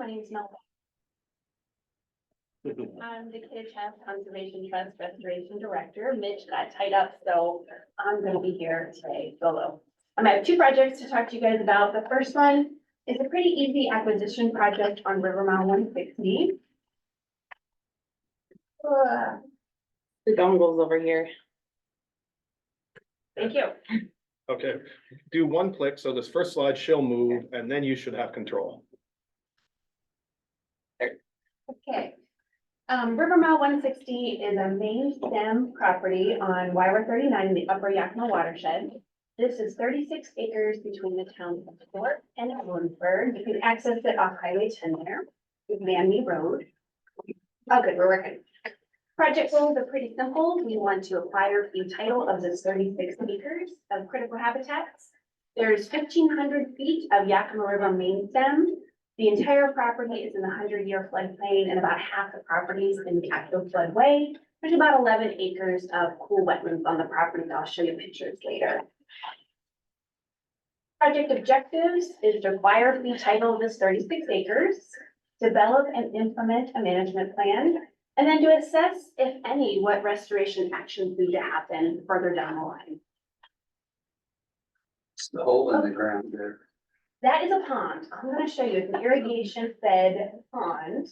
My name is Mel Babik. I'm the Kittitas Conservation Trust Restoration Director. Mitch got tied up, so I'm going to be here today solo. I have two projects to talk to you guys about. The first one is a pretty easy acquisition project on River Mile 160. The dongle's over here. Thank you. Okay, do one click, so this first slide she'll move, and then you should have control. Okay. River Mile 160 is a main stem property on YR 39 in the Upper Yakima watershed. This is 36 acres between the towns of Fort and Owensburg. You can access it off Highway 10 there, with Manmy Road. Oh, good, we're working. Project goals are pretty simple. We want to acquire the title of this 36 acres of critical habitats. There's 1,500 feet of Yakima River main stem. The entire property is in the 100-year floodplain, and about half the property is in the active floodway. There's about 11 acres of cool wetlands on the property. I'll show you pictures later. Project objectives is to acquire the title of this 36 acres, develop and implement a management plan, and then to assess, if any, what restoration actions need to happen further down the line. It's the hole in the ground there. That is a pond. I'm going to show you. It's an irrigation fed pond.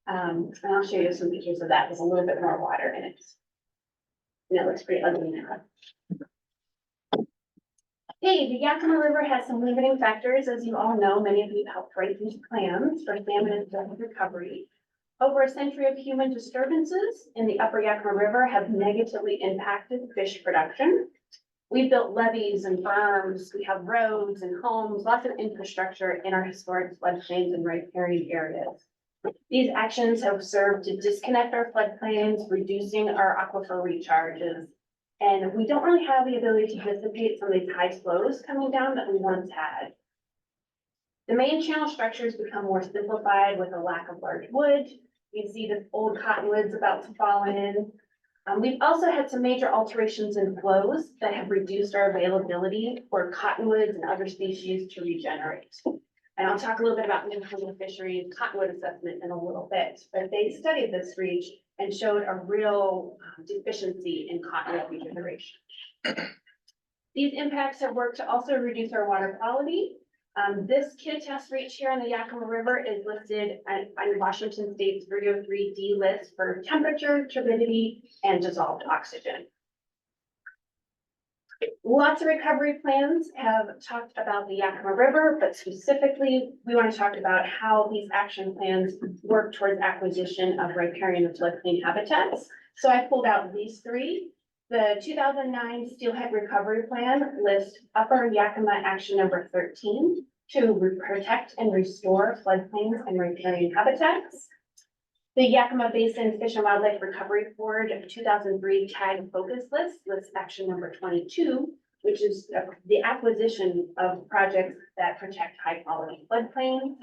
And I'll show you some pictures of that. There's a little bit more water in it. And it looks pretty ugly now. Hey, the Yakima River has some limiting factors. As you all know, many of you helped write these plans for salmon and flood recovery. Over a century of human disturbances in the Upper Yakima River have negatively impacted fish production. We've built levees and berms, we have roads and homes, lots of infrastructure in our historic floodplains and riparian areas. These actions have served to disconnect our floodplains, reducing our aquifer recharges. And we don't really have the ability to dissipate some of these high flows coming down that we once had. The main channel structures become more simplified with a lack of large wood. You see the old cottonwoods about to fall in. We've also had some major alterations in flows that have reduced our availability for cottonwoods and other species to regenerate. And I'll talk a little bit about the fisheries cottonwood assessment in a little bit, but they studied this reach and showed a real deficiency in cottonwood regeneration. These impacts have worked to also reduce our water quality. This Kittitas reach here on the Yakima River is listed on Washington State's 303D list for temperature, turbidity, and dissolved oxygen. Lots of recovery plans have talked about the Yakima River, but specifically, we want to talk about how these action plans work towards acquisition of riparian and floodplain habitats. So I pulled out these three. The 2009 Steelhead Recovery Plan lists Upper Yakima Action Number 13 to protect and restore floodplains and riparian habitats. The Yakima Basin Fish and Wildlife Recovery Board 2003 Tag Focus List lists Action Number 22, which is the acquisition of projects that protect high-quality floodplains.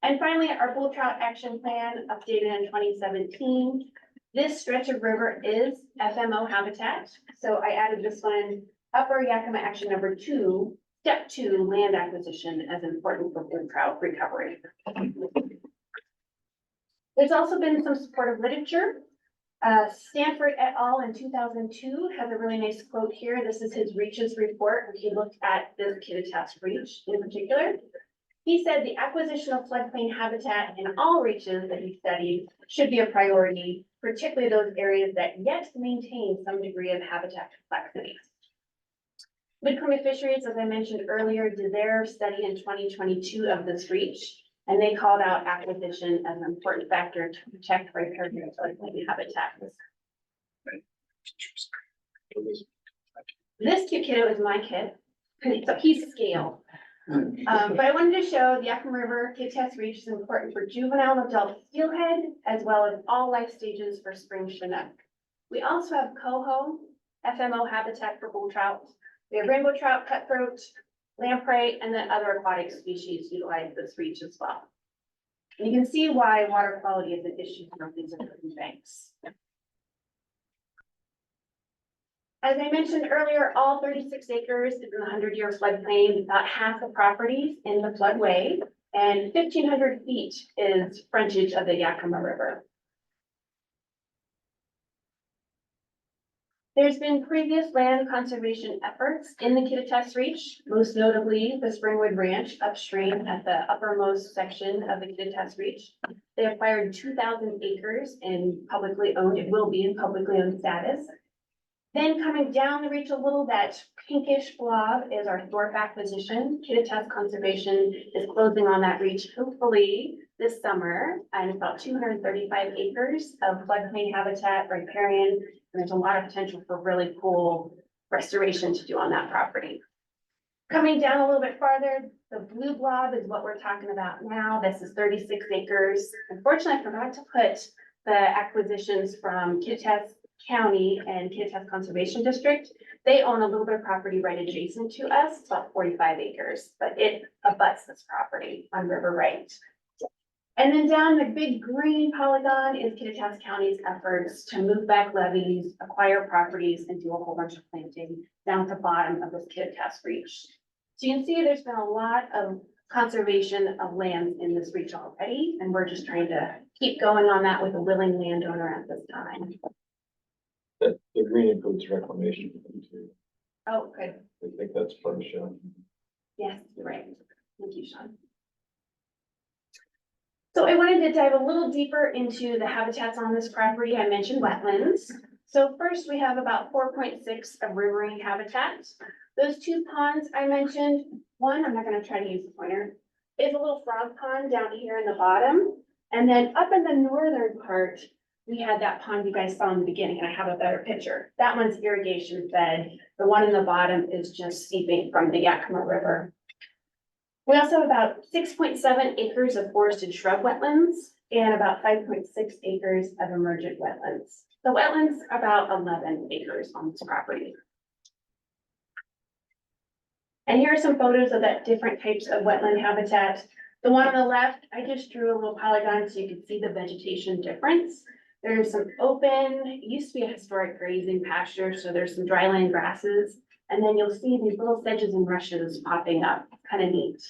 And finally, our Bull Trout Action Plan, updated in 2017. This stretch of river is FMO habitat, so I added this one, Upper Yakima Action Number 2, Step 2, land acquisition, as important for bull trout recovery. There's also been some supportive literature. Stanford et al. In 2002 has a really nice quote here. This is his reaches report. He looked at this Kittitas reach in particular. He said the acquisition of floodplain habitat in all reaches that he studied should be a priority, particularly those areas that yet maintain some degree of habitat complexity. Mid-Columbia Fisheries, as I mentioned earlier, did their study in 2022 of this reach, and they called out acquisition as an important factor to protect riparian and floodplain habitats. This cute kiddo is my kid. It's a piece scale. But I wanted to show the Yakima River Kittitas Reach is important for juvenile and adult steelhead, as well as all life stages for spring Chinook. We also have coho, FMO habitat for bull trout. We have rainbow trout, cutthroat, lamprey, and then other aquatic species utilize this reach as well. And you can see why water quality is an issue for these important banks. As I mentioned earlier, all 36 acres is in the 100-year floodplain, about half the properties in the floodway. and 1,500 feet is frontage of the Yakima River. There's been previous land conservation efforts in the Kittitas Reach, most notably the Springwood Ranch upstream at the uppermost section of the Kittitas Reach. They acquired 2,000 acres in publicly owned, it will be in publicly owned status. Then coming down the reach a little, that pinkish blob is our Thorpe acquisition. Kittitas Conservation is closing on that reach hopefully this summer. And it's about 235 acres of floodplain habitat, riparian, and there's a lot of potential for really cool restoration to do on that property. Coming down a little bit farther, the blue blob is what we're talking about now. This is 36 acres. Unfortunately, I forgot to put the acquisitions from Kittitas County and Kittitas Conservation District. They own a little bit of property right adjacent to us, about 45 acres, but it abuts this property on River Right. And then down the big green polygon is Kittitas County's efforts to move back levees, acquire properties, and do a whole bunch of planting down at the bottom of this Kittitas Reach. So you can see there's been a lot of conservation of lands in this reach already, and we're just trying to keep going on that with a willing landowner at this time. The green includes reclamation too. Oh, good. I think that's part of the show. Yes, you're right. Thank you, Sean. So I wanted to dive a little deeper into the habitats on this property. I mentioned wetlands. So first we have about 4.6 of riverine habitat. Those two ponds I mentioned, one, I'm not going to try to use the pointer, is a little frog pond down here in the bottom. And then up in the northern part, we had that pond you guys saw in the beginning, and I have a better picture. That one's irrigation fed. The one in the bottom is just seeping from the Yakima River. We also have about 6.7 acres of forested shrub wetlands and about 5.6 acres of emergent wetlands. The wetlands are about 11 acres on this property. And here are some photos of that different types of wetland habitat. The one on the left, I just drew a little polygon so you could see the vegetation difference. There's some open, it used to be a historic grazing pasture, so there's some dryland grasses. And then you'll see these little sedges and rushes popping up, kind of neat.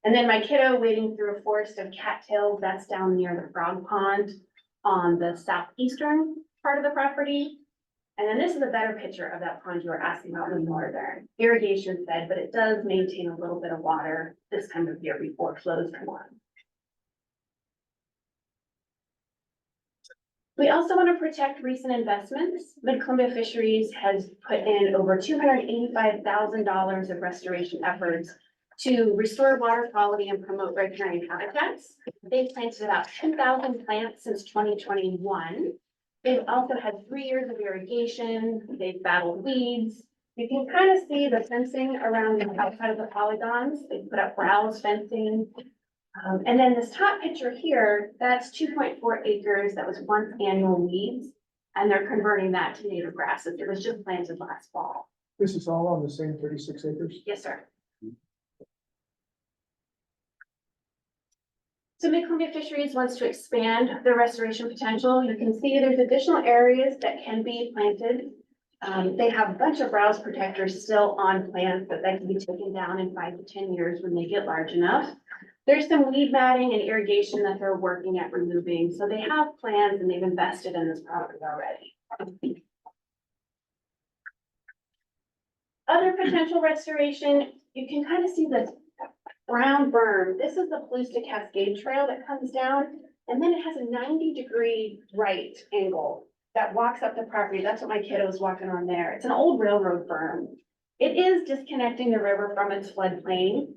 And then my kiddo wading through a forest of cattails, that's down near the frog pond on the southeastern part of the property. And then this is a better picture of that pond you were asking about, the northern. Irrigation fed, but it does maintain a little bit of water this time of year before it flows come on. We also want to protect recent investments. Mid-Columbia Fisheries has put in over $285,000 of restoration efforts to restore water quality and promote riparian habitats. They've planted about 2,000 plants since 2021. They've also had 3 years of irrigation. They've battled weeds. You can kind of see the fencing around the outside of the polygons. They put up browse fencing. And then this top picture here, that's 2.4 acres that was once annual weeds, and they're converting that to native grasses. It was just planted last fall. This is all on the same 36 acres? Yes, sir. So Mid-Columbia Fisheries wants to expand their restoration potential. You can see there's additional areas that can be planted. They have a bunch of browse protectors still on plants, but that can be taken down in 5 to 10 years when they get large enough. There's some weed matting and irrigation that they're working at removing. So they have plans and they've invested in this property already. Other potential restoration, you can kind of see this brown berm. This is the Palusta Cascade Trail that comes down, and then it has a 90-degree right angle that walks up the property. That's what my kiddo was walking on there. It's an old railroad berm. It is disconnecting the river from its floodplain.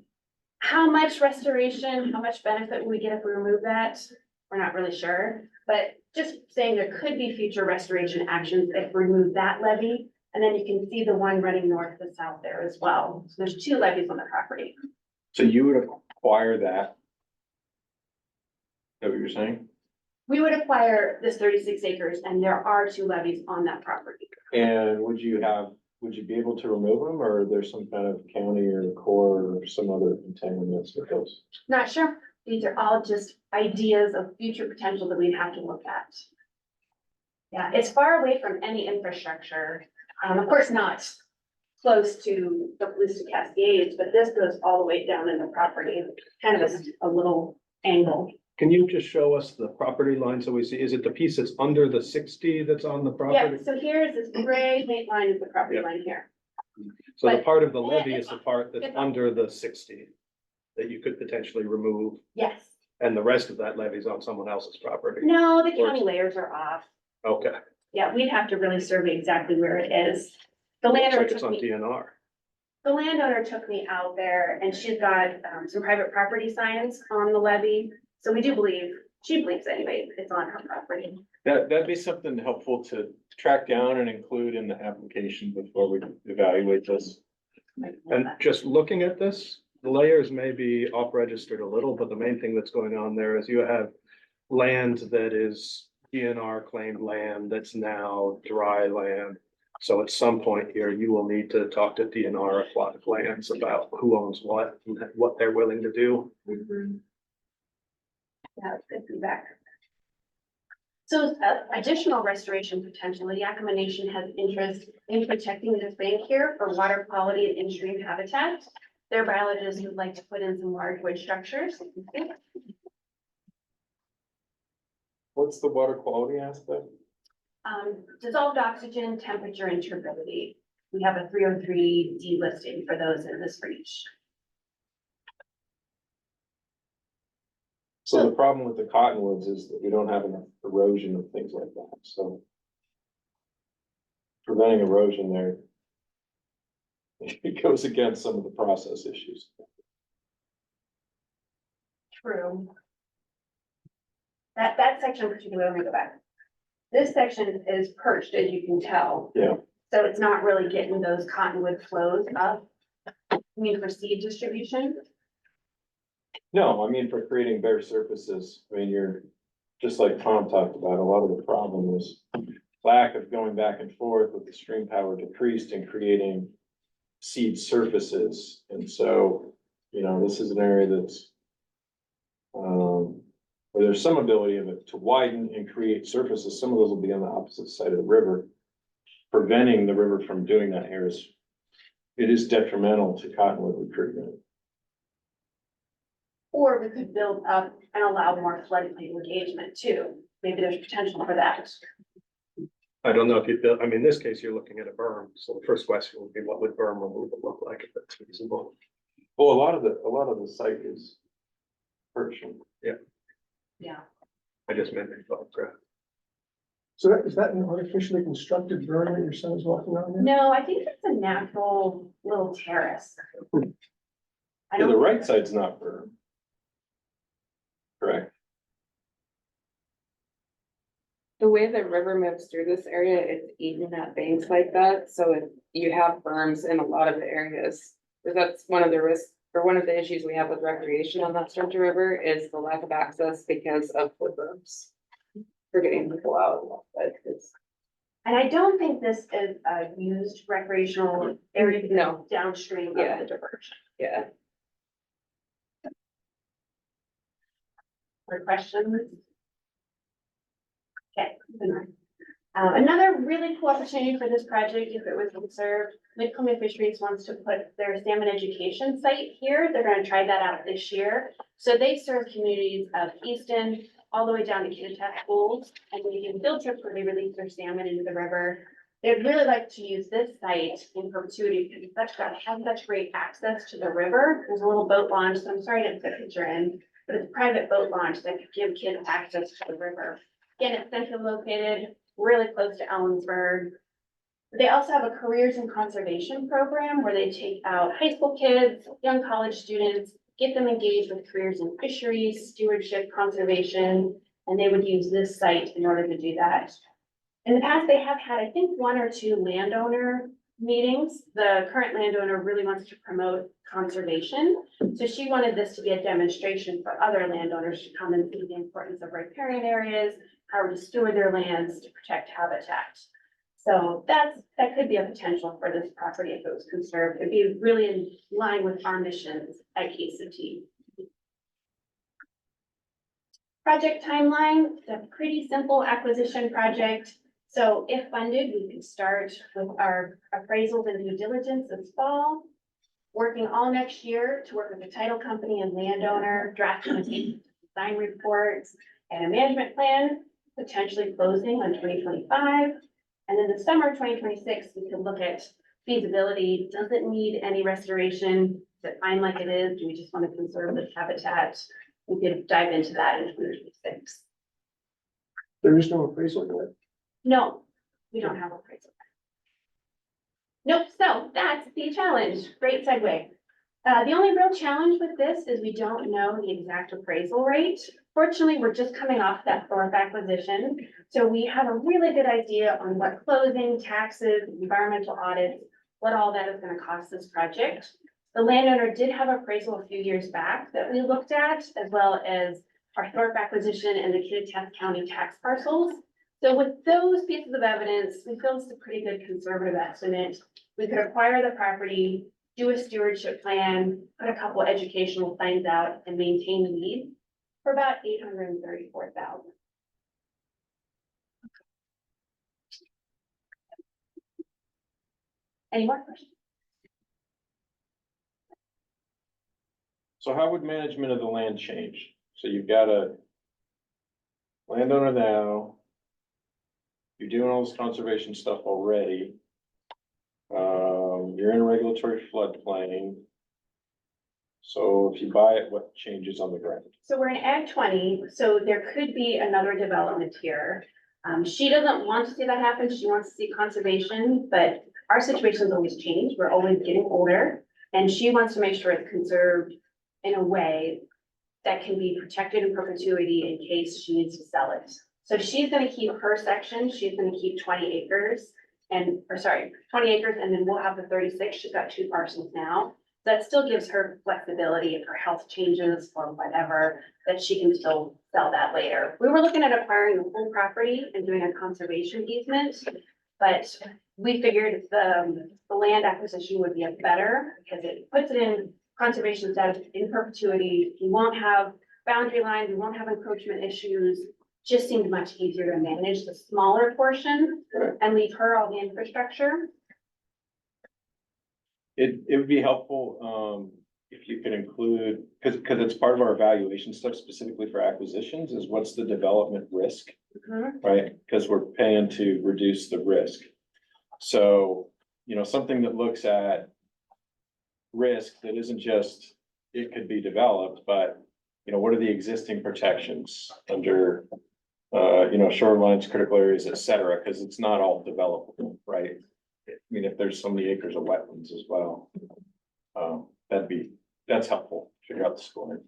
How much restoration, how much benefit will we get if we remove that? We're not really sure, but just saying there could be future restoration actions if we remove that levee. And then you can see the one running north to south there as well. So there's 2 levees on the property. So you would acquire that? Is that what you're saying? We would acquire this 36 acres and there are 2 levees on that property. And would you be able to remove them, or there's some kind of county or Corps or some other contaminants with those? Not sure. These are all just ideas of future potential that we'd have to look at. Yeah, it's far away from any infrastructure. Of course not close to the Calista Cascades, but this goes all the way down in the property, kind of a little angle. Can you just show us the property line so we see, is it the piece that's under the 60 that's on the Yeah, property? so here's this gray paint line is the property Yep. line here. So the but- part of the levee is the part that's It's- under the 60 that you could potentially remove, Yes. and the rest of that levee is on someone else's property. No, the county layers are off. Okay, Yeah, we'd have to really survey exactly where it is. The looks landowner like it's took on me, DNR. the landowner took me out there and she's got some private property signs on the levee. So we do believe, she believes anyway, it's on her property. That'd be something helpful to track down and include in the application before we evaluate this. And just looking at this, the layers may be off-registered a little, but the main thing that's going on there is you have land that is DNR claimed land that's now dry land. So at some point here, you will need to talk to DNR Aquatic Lands about who owns what and what they're willing to do. Yeah, it's good feedback. So additional restoration potential, the Yakima Nation has interest in protecting this bank here for water quality and in-stream habitat. Their biologists would like to put in some large wood structures. What's the water quality aspect? Dissolved oxygen, temperature, and turbidity. We have a 303D listing for those in this breach. So the problem with the cottonwoods is that we don't have enough erosion and things like that, so. Preventing erosion there. It goes against some of the process issues. True. That section particularly, let me go back. This section is perched, as you can tell. Yeah. So it's not really getting those cottonwood flows up. I mean, for seed distribution. No, I mean, for creating bare surfaces, I mean, you're, just like Tom talked about, a lot of the problem is lack of going back and forth with the stream power decreased and creating seed surfaces. And so, you know, this is an area that's where there's some ability of it to widen and create surfaces. Some of those will be on the opposite side of the river. Preventing the river from doing that here is, it is detrimental to cottonwood recruitment. Or we could build up and allow more floodplain engagement too. Maybe there's potential for that. I don't know if you built, I mean, in this case, you're looking at a berm. So the first question would be, what would berm removal look like if that's feasible? Well, a lot of the site is perching. Yeah. I just meant in photograph. So is that an artificially constructed berm that your son is walking around in? No, I think it's a natural little terrace. I Yeah, don't. the right side's not berm. Correct. The way the river moves through this area, it's even at banks like that, so you have berms in a lot of the areas. But that's one of the risks, or one of the issues we have with recreation on that stretch of river is the lack of access because of the berms. For getting people out, but it's, And I don't think this is a used recreational area. because No. it's downstream of Yeah. the diversion. yeah. Or questions? Okay. Another really cool opportunity for this project, if it was conserved, Mid-Columbia Fisheries wants to put their salmon education site here. They're gonna try that out this year. So they serve communities of Easton all the way down to Kittitas schools, and they do field trips where they release their salmon into the river. They'd really like to use this site in perpetuity because it has such great access to the river. There's a little boat launch, so I'm sorry I didn't put a picture in, but it's a private boat launch that could give kids access to the river. Again, it's centrally located, really close to Ellensburg. They also have a careers in conservation program where they take out high school kids, young college students, get them engaged with careers in fisheries, stewardship, conservation, and they would use this site in order to do that. In the past, they have had, I think, 1 or 2 landowner meetings. The current landowner really wants to promote conservation. So she wanted this to be a demonstration for other landowners to come and see the importance of riparian areas, how to steward their lands to protect habitat. So that could be a potential for this property if it was conserved. It'd be really in line with our missions at KCT. Project timeline, it's a pretty simple acquisition project. So if funded, we could start with our appraisals and due diligence this fall, working all next year to work with the title company and landowner, drafting a design reports and a management plan, potentially closing on 2025. And in the summer of 2026, we can look at feasibility. Does it need any restoration? Is it fine like it is? Do we just want to conserve the habitat? We could dive into that in 2026. There is no appraisal yet. No, we don't have appraisal. Nope, so that's the challenge. Great segue. The only real challenge with this is we don't know the exact appraisal rate. Fortunately, we're just coming off that Thorpe acquisition, so we have a really good idea on what closing, taxes, environmental audits, what all that is gonna cost this project. The landowner did have appraisal a few years back that we looked at, as well as our Thorpe acquisition and the Kittitas County tax parcels. So with those pieces of evidence, we feel it's a pretty good conservative estimate. We could acquire the property, do a stewardship plan, put a couple educational signs out and maintain the lead for about $834,000. Any more questions? So how would management of the land change? So you've got a landowner now. You're doing all this conservation stuff already. You're in a regulatory floodplain. So if you buy it, what changes on the ground? So we're in Ag 20, so there could be another development here. She doesn't want to see that happen. She wants to see conservation, but our situations always change. We're always getting older. And she wants to make sure it's conserved in a way that can be protected in perpetuity in case she needs to sell it. So she's gonna keep her section. She's gonna keep 20 acres and, 20 acres, and then we'll have the 36. She's got 2 parcels now. That still gives her flexibility if her health changes or whatever, that she can still sell that later. We were looking at acquiring the whole property and doing a conservation easement, but we figured the land acquisition would be a better because it puts it in conservation status in perpetuity. You won't have boundary lines, you won't have encroachment issues. Just seemed much easier to manage the smaller portion and leave her all the infrastructure. It would be helpful, if you could include, because it's part of our evaluation stuff specifically for acquisitions, is what's the development risk, right? Because we're paying to reduce the risk. So, something that looks at risk that isn't just, it could be developed, but, what are the existing protections under, shorelines, critical areas, et cetera, because it's not all developable, right? I mean, if there's so many acres of wetlands as well, that's helpful, figure out the scoring.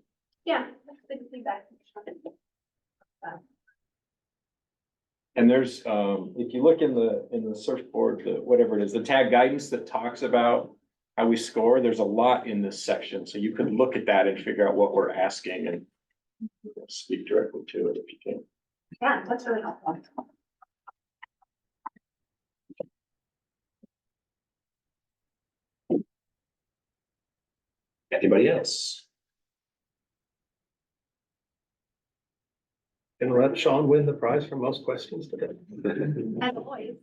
Yeah, that's good feedback. And there's, if you look in the surfboard, whatever it is, the tag guidance that talks about how we score, there's a lot in this section, so you can look at that and figure out what we're asking and speak directly to it if you can. Yeah, that's really helpful. Anybody else? And let Sean win the prize for most questions today. As always.